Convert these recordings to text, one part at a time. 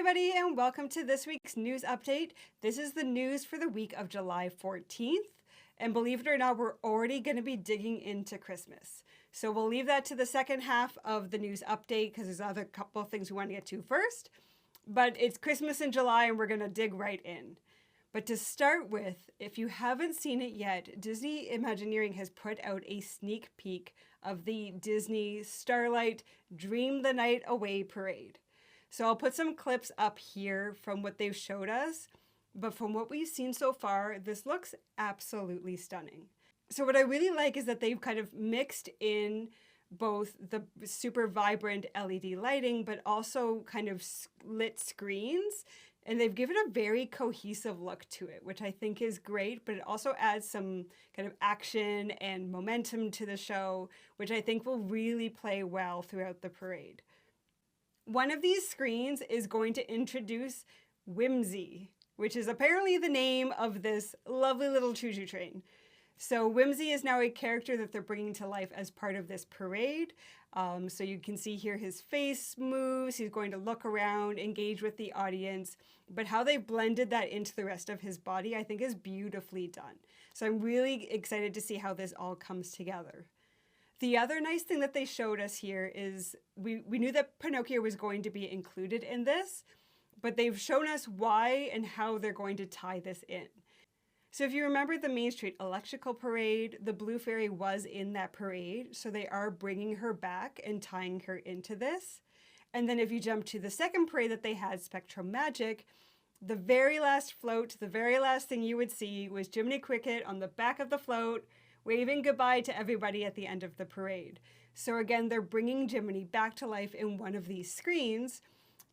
everybody, and welcome to this week's news update. This is the news for the week of July 14th, and believe it or not, we're already going to be digging into Christmas. So we'll leave that to the second half of the news update because there's other couple of things we want to get to first. But it's Christmas in July, and we're going to dig right in. But to start with, if you haven't seen it yet, Disney Imagineering has put out a sneak peek of the Disney Starlight Dream the Night Away parade. So I'll put some clips up here from what they've showed us, but from what we've seen so far, this looks absolutely stunning. So what I really like is that they've kind of mixed in both the super vibrant LED lighting, but also kind of lit screens, and they've given a very cohesive look to it, which I think is great, but it also adds some kind of action and momentum to the show, which I think will really play well throughout the parade. One of these screens is going to introduce Whimsy, which is apparently the name of this lovely little choo-choo train. So Whimsy is now a character that they're bringing to life as part of this parade. So you can see here his face moves, he's going to look around, engage with the audience, but how they blended that into the rest of his body I think is beautifully done. So I'm really excited to see how this all comes together. The other nice thing that they showed us here is we knew that Pinocchio was going to be included in this, but they've shown us why and how they're going to tie this in. So if you remember the Main Street Electrical Parade, the Blue Fairy was in that parade, so they are bringing her back and tying her into this. And then if you jump to the second parade that they had, Spectromagic, the very last float, the very last thing you would see was Jiminy Cricket on the back of the float, waving goodbye to everybody at the end of the parade. So again, they're bringing Jiminy back to life in one of these screens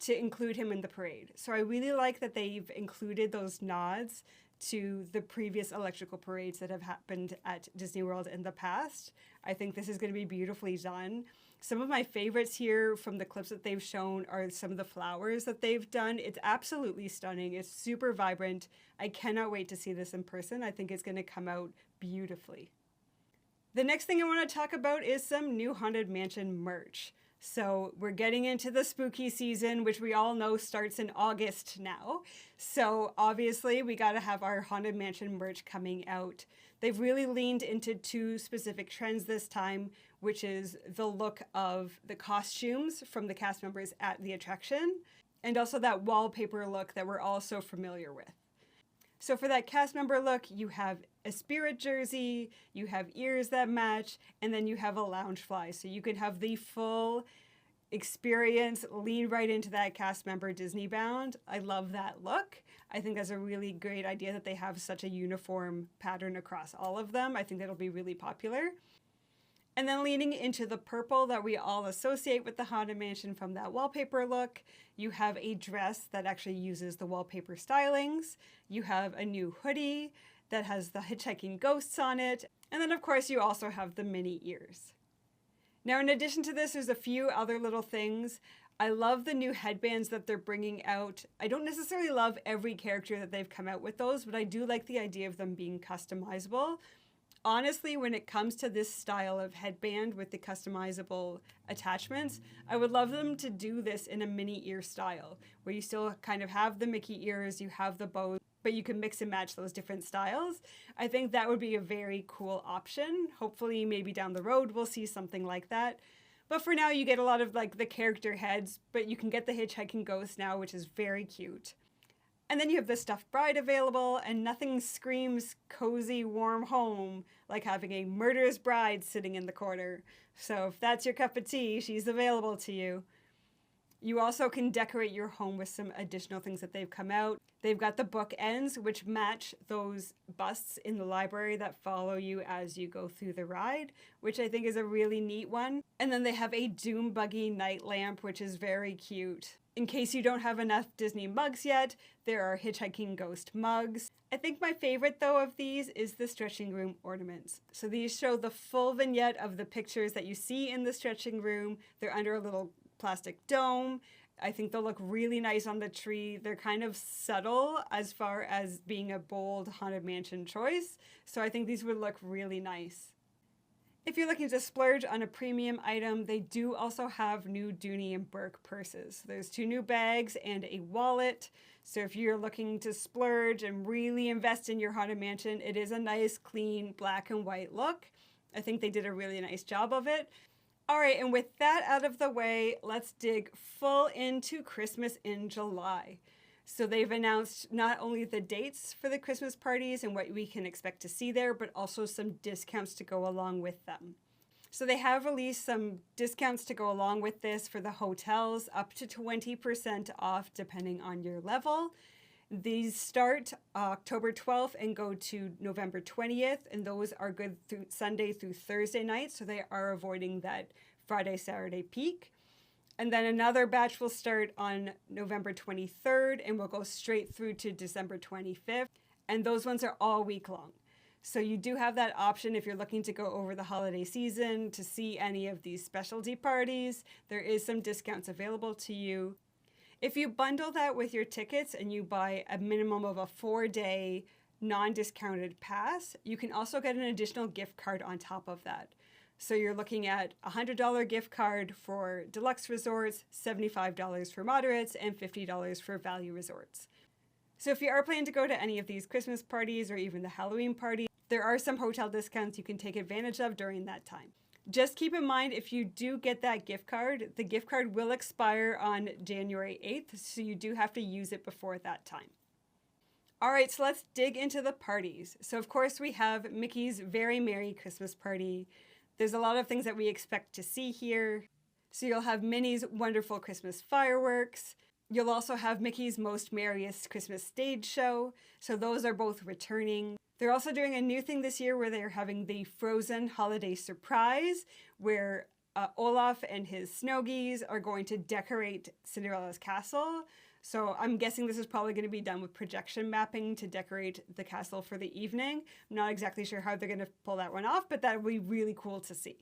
to include him in the parade. So I really like that they've included those nods to the previous electrical parades that have happened at Disney World in the past. I think this is going to be beautifully done. Some of my favorites here from the clips that they've shown are some of the flowers that they've done. It's absolutely stunning. It's super vibrant. I cannot wait to see this in person. I think it's going to come out beautifully. The next thing I want to talk about is some new Haunted Mansion merch. So we're getting into the spooky season, which we all know starts in August now. So obviously we got to have our Haunted Mansion merch coming out. They've really leaned into two specific trends this time, which is the look of the costumes from the cast members at the attraction, and also that wallpaper look that we're all so familiar with. So for that cast member look, you have a spirit jersey, you have ears that match, and then you have a Loungefly. So you can have the full experience, lean right into that cast member Disney bound. I love that look. I think that's a really great idea that they have such a uniform pattern across all of them. I think that'll be really popular. And then leaning into the purple that we all associate with the Haunted Mansion from that wallpaper look, you have a dress that actually uses the wallpaper stylings. You have a new hoodie that has the hitchhiking ghosts on it. And then of course you also have the mini ears. Now in addition to this, there's a few other little things. I love the new headbands that they're bringing out. I don't necessarily love every character that they've come out with those, but I do like the idea of them being customizable. Honestly, when it comes to this style of headband with the customizable attachments, I would love them to do this in a mini ear style, where you still kind of have the Mickey ears, you have the bows, but you can mix and match those different styles. I think that would be a very cool option. Hopefully, maybe down the road, we'll see something like that. But for now, you get a lot of like the character heads, but you can get the hitchhiking ghost now, which is very cute. And then you have the stuffed bride available, and nothing screams cozy, warm home like having a murderous bride sitting in the corner. So if that's your cup of tea, she's available to you. You also can decorate your home with some additional things that they've come out. They've got the bookends, which match those busts in the library that follow you as you go through the ride, which I think is a really neat one. And then they have a Doom Buggy night lamp, which is very cute. In case you don't have enough Disney mugs yet, there are Hitchhiking Ghost mugs. I think my favorite though of these is the stretching room ornaments. So these show the full vignette of the pictures that you see in the stretching room. They're under a little plastic dome. I think they'll look really nice on the tree. They're kind of subtle as far as being a bold Haunted Mansion choice. So I think these would look really nice. If you're looking to splurge on a premium item, they do also have new Dooney and Burke purses. There's 2 new bags and a wallet. So if you're looking to splurge and really invest in your Haunted Mansion, it is a nice, clean, black and white look. I think they did a really nice job of it. All right, and with that out of the way, let's dig full into Christmas in July. So they've announced not only the dates for the Christmas parties and what we can expect to see there, but also some discounts to go along with them. So they have released some discounts to go along with this for the hotels, up to 20% off depending on your level. These start October 12th and go to November 20th, and those are good through Sunday through Thursday night, so they are avoiding that Friday, Saturday peak. And then another batch will start on November 23rd and will go straight through to December 25th. And those ones are all week long. So you do have that option if you're looking to go over the holiday season to see any of these specialty parties. There is some discounts available to you. If you bundle that with your tickets and you buy a minimum of a 4-day non-discounted pass, you can also get an additional gift card on top of that. So you're looking at a $100 gift card for deluxe resorts, $75 for moderates, and $50 for value resorts. So if you are planning to go to any of these Christmas parties or even the Halloween party, there are some hotel discounts you can take advantage of during that time. Just keep in mind, if you do get that gift card, the gift card will expire on January 8th, so you do have to use it before that time. All right, so let's dig into the parties. So of course we have Mickey's Very Merry Christmas Party. There's a lot of things that we expect to see here. So you'll have Minnie's Wonderful Christmas Fireworks. You'll also have Mickey's Most Merriest Christmas Stage Show. So those are both returning. They're also doing a new thing this year where they're having the Frozen Holiday Surprise, where Olaf and his snow geese are going to decorate Cinderella's castle. So I'm guessing this is probably going to be done with projection mapping to decorate the castle for the evening. I'm not exactly sure how they're going to pull that one off, but that would be really cool to see.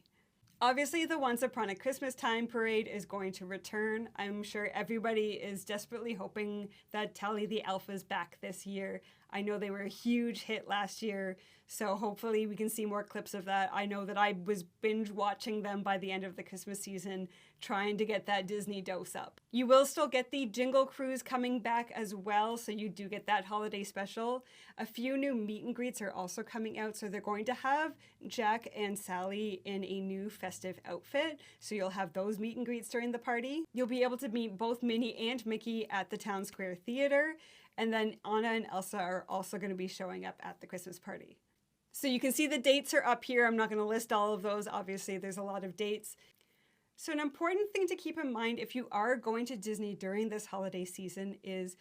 Obviously, the Once Upon a Christmas Time parade is going to return. I'm sure everybody is desperately hoping that Tally the Elf is back this year. I know they were a huge hit last year, so hopefully we can see more clips of that. I know that I was binge watching them by the end of the Christmas season, trying to get that Disney dose up. You will still get the Jingle Cruise coming back as well, so you do get that holiday special. A few new meet and greets are also coming out, so they're going to have Jack and Sally in a new festive outfit, so you'll have those meet and greets during the party. You'll be able to meet both Minnie and Mickey at the Town Square Theater, and then Anna and Elsa are also going to be showing up at the Christmas party. So you can see the dates are up here. I'm not going to list all of those. Obviously, there's a lot of dates. So an important thing to keep in mind if you are going to Disney during this holiday season is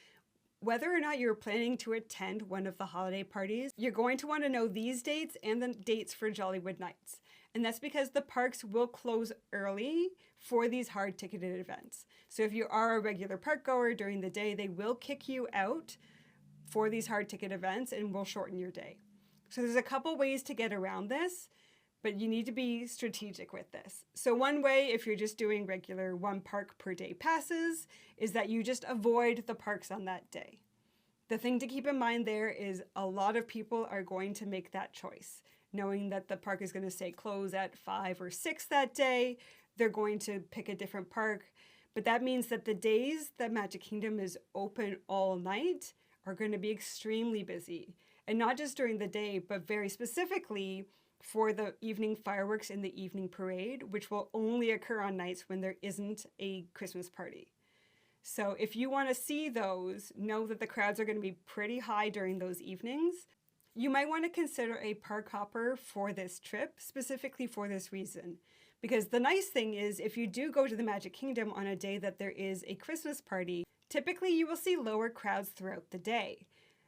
whether or not you're planning to attend one of the holiday parties, you're going to want to know these dates and the dates for Jollywood Nights. And that's because the parks will close early for these hard-ticketed events. So if you are a regular park goer during the day, they will kick you out for these hard-ticket events and will shorten your day. So there's a couple ways to get around this, but you need to be strategic with this. So one way, if you're just doing regular 1 park per day passes, is that you just avoid the parks on that day. The thing to keep in mind there is a lot of people are going to make that choice. Knowing that the park is going to say close at 5 or 6 that day, they're going to pick a different park. But that means that the days that Magic Kingdom is open all night are going to be extremely busy. And not just during the day, but very specifically for the evening fireworks and the evening parade, which will only occur on nights when there isn't a Christmas party. So if you want to see those, know that the crowds are going to be pretty high during those evenings. You might want to consider a park hopper for this trip, specifically for this reason. Because the nice thing is, if you do go to the Magic Kingdom on a day that there is a Christmas party, typically you will see lower crowds throughout the day,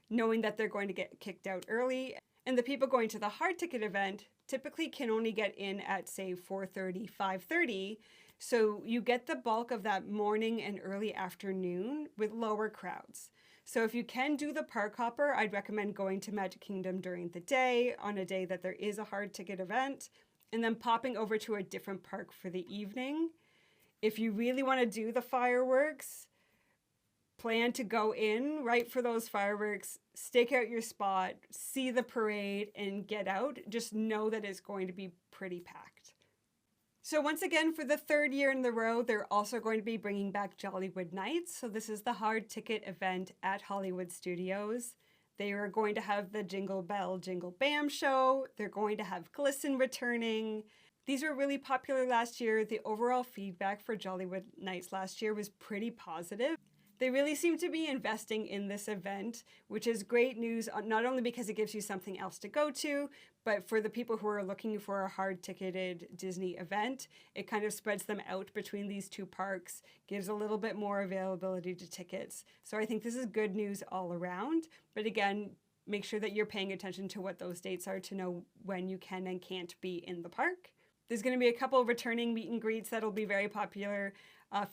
knowing that they're going to get kicked out early. And the people going to the hard ticket event typically can only get in at, say, 4:30, 5:30. So you get the bulk of that morning and early afternoon with lower crowds. So if you can do the park hopper, I'd recommend going to Magic Kingdom during the day on a day that there is a hard ticket event, and then popping over to a different park for the evening. If you really want to do the fireworks, plan to go in right for those fireworks, stake out your spot, see the parade, and get out. Just know that it's going to be pretty packed. So once again, for the third year in a row, they're also going to be bringing back Jollywood Nights. So this is the hard ticket event at Hollywood Studios. They are going to have the Jingle Bell Jingle Bam show. They're going to have Glisten returning. These were really popular last year. The overall feedback for Jollywood Nights last year was pretty positive. They really seem to be investing in this event, which is great news, not only because it gives you something else to go to, but for the people who are looking for a hard-ticketed Disney event, it kind of spreads them out between these two parks, gives a little bit more availability to tickets. So I think this is good news all around. But again, make sure that you're paying attention to what those dates are to know when you can and can't be in the park. There's going to be a couple of returning meet and greets that'll be very popular.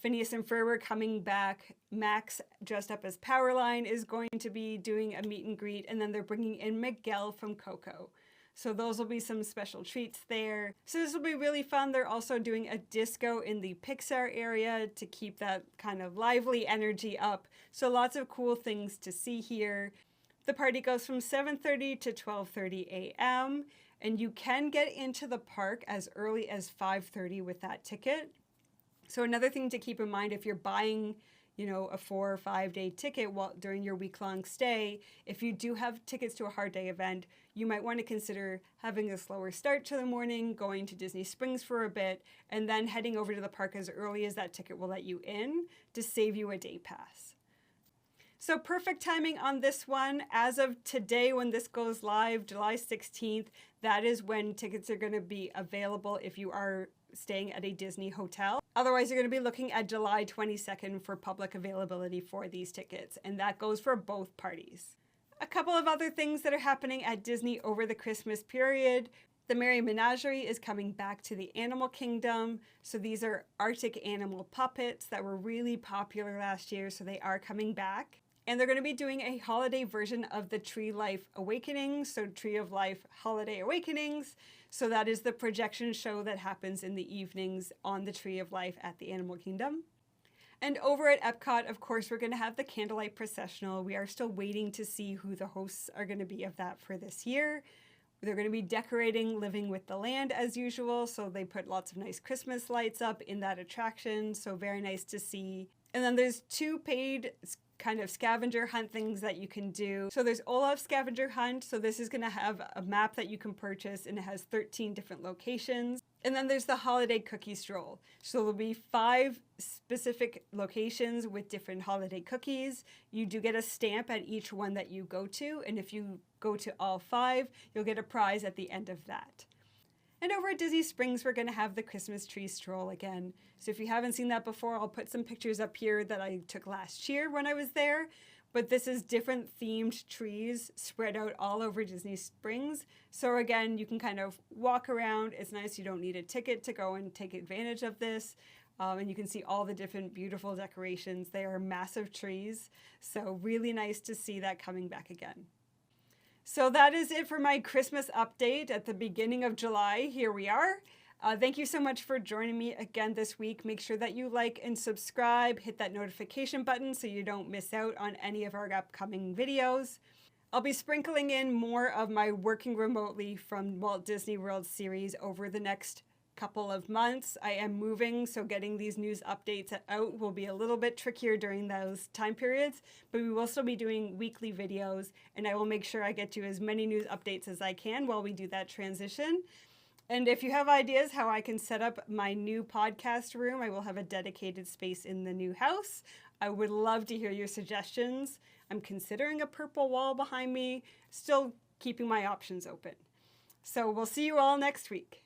Phineas and Ferb are coming back. Max, dressed up as Powerline, is going to be doing a meet and greet, and then they're bringing in Miguel from Coco. So those will be some special treats there. So this will be really fun. They're also doing a disco in the Pixar area to keep that kind of lively energy up. So lots of cool things to see here. The party goes from 7:30 to 12:30 a.m. and you can get into the park as early as 5:30 with that ticket. So another thing to keep in mind, if you're buying, a 4 or 5 day ticket during your week-long stay, if you do have tickets to a hard day event, you might want to consider having a slower start to the morning, going to Disney Springs for a bit, and then heading over to the park as early as that ticket will let you in to save you a day pass. So perfect timing on this one. As of today, when this goes live, July 16th, that is when tickets are going to be available if you are staying at a Disney hotel. Otherwise, you're going to be looking at July 22nd for public availability for these tickets, and that goes for both parties. A couple of other things that are happening at Disney over the Christmas period. The Merry Menagerie is coming back to the Animal Kingdom. So these are Arctic animal puppets that were really popular last year, so they are coming back. And they're going to be doing a holiday version of the Tree Life Awakenings, so Tree of Life Holiday Awakenings. So that is the projection show that happens in the evenings on the Tree of Life at the Animal Kingdom. And over at Epcot, of course, we're going to have the Candlelight Processional. We are still waiting to see who the hosts are going to be of that for this year. They're going to be decorating Living with the Land as usual, so they put lots of nice Christmas lights up in that attraction, so very nice to see. And then there's 2 paid kind of scavenger hunt things that you can do. So there's Olaf's Scavenger Hunt. So this is going to have a map that you can purchase, and it has 13 different locations. And then there's the Holiday Cookie Stroll. So there'll be 5 specific locations with different holiday cookies. You do get a stamp at each one that you go to, and if you go to all 5, you'll get a prize at the end of that. And over at Disney Springs, we're going to have the Christmas tree stroll again. So if you haven't seen that before, I'll put some pictures up here that I took last year when I was there. But this is different themed trees spread out all over Disney Springs. So again, you can kind of walk around. It's nice. You don't need a ticket to go and take advantage of this. And you can see all the different beautiful decorations. They are massive trees. So really nice to see that coming back again. So that is it for my Christmas update at the beginning of July. Here we are. Thank you so much for joining me again this week. Make sure that you like and subscribe, hit that notification button so you don't miss out on any of our upcoming videos. I'll be sprinkling in more of my working remotely from Walt Disney World series over the next couple of months. I am moving, so getting these news updates out will be a little bit trickier during those time periods, but we will still be doing weekly videos, and I will make sure I get you as many news updates as I can while we do that transition. And if you have ideas how I can set up my new podcast room, I will have a dedicated space in the new house. I would love to hear your suggestions. I'm considering a purple wall behind me, still keeping my options open. So we'll see you all next week.